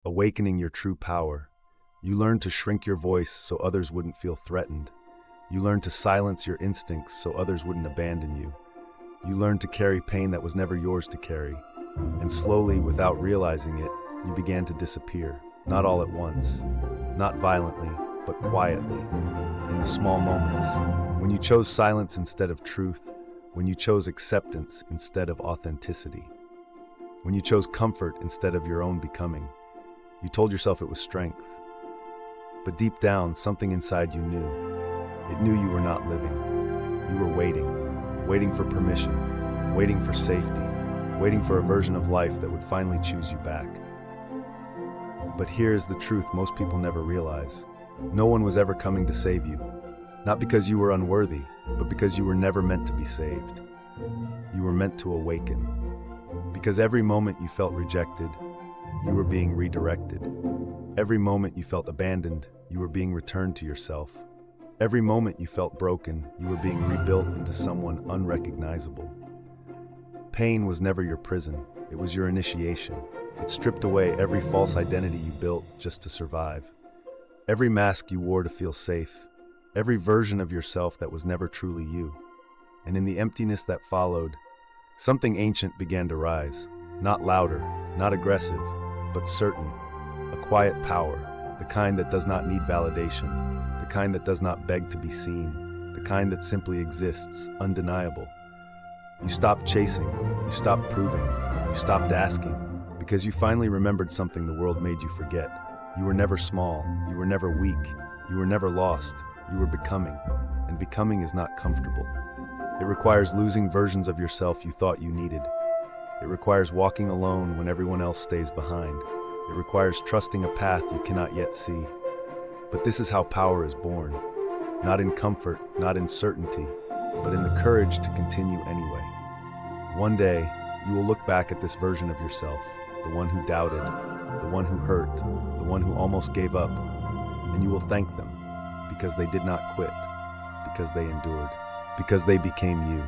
awakening your true power. You learned to shrink your voice so others wouldn't feel threatened. You learned to silence your instincts so others wouldn't abandon you. You learned to carry pain that was never yours to carry. And slowly, without realizing it, you began to disappear. Not all at once, not violently, but quietly, in the small moments. When you chose silence instead of truth, when you chose acceptance instead of authenticity, when you chose comfort instead of your own becoming, you told yourself it was strength. But deep down, something inside you knew. It knew you were not living. You were waiting for permission, waiting for safety, waiting for a version of life that would finally choose you back. But here's the truth most people never realize. No one was ever coming to save you. Not because you were unworthy, but because you were never meant to be saved. You were meant to awaken. Because every moment you felt rejected, you were being redirected. Every moment you felt abandoned, you were being returned to yourself. Every moment you felt broken, you were being rebuilt into someone unrecognizable. Pain was never your prison, it was your initiation. It stripped away every false identity you built just to survive. Every mask you wore to feel safe, every version of yourself that was never truly you. And in the emptiness that followed, something ancient began to rise. Not louder, not aggressive, but certain. A quiet power, the kind that does not need validation, the kind that does not beg to be seen, the kind that simply exists, undeniable. You stopped chasing, you stopped proving, you stopped asking, because you finally remembered something the world made you forget. You were never small, you were never weak, you were never lost, you were becoming, and becoming is not comfortable. It requires losing versions of yourself you thought you needed. It requires walking alone when everyone else stays behind. It requires trusting a path you cannot yet see. But this is how power is born. Not in comfort, not in certainty, but in the courage to continue anyway. One day, you will look back at this version of yourself, the one who doubted, the one who hurt, the one who almost gave up, and you will thank them because they did not quit, because they endured, because they became you.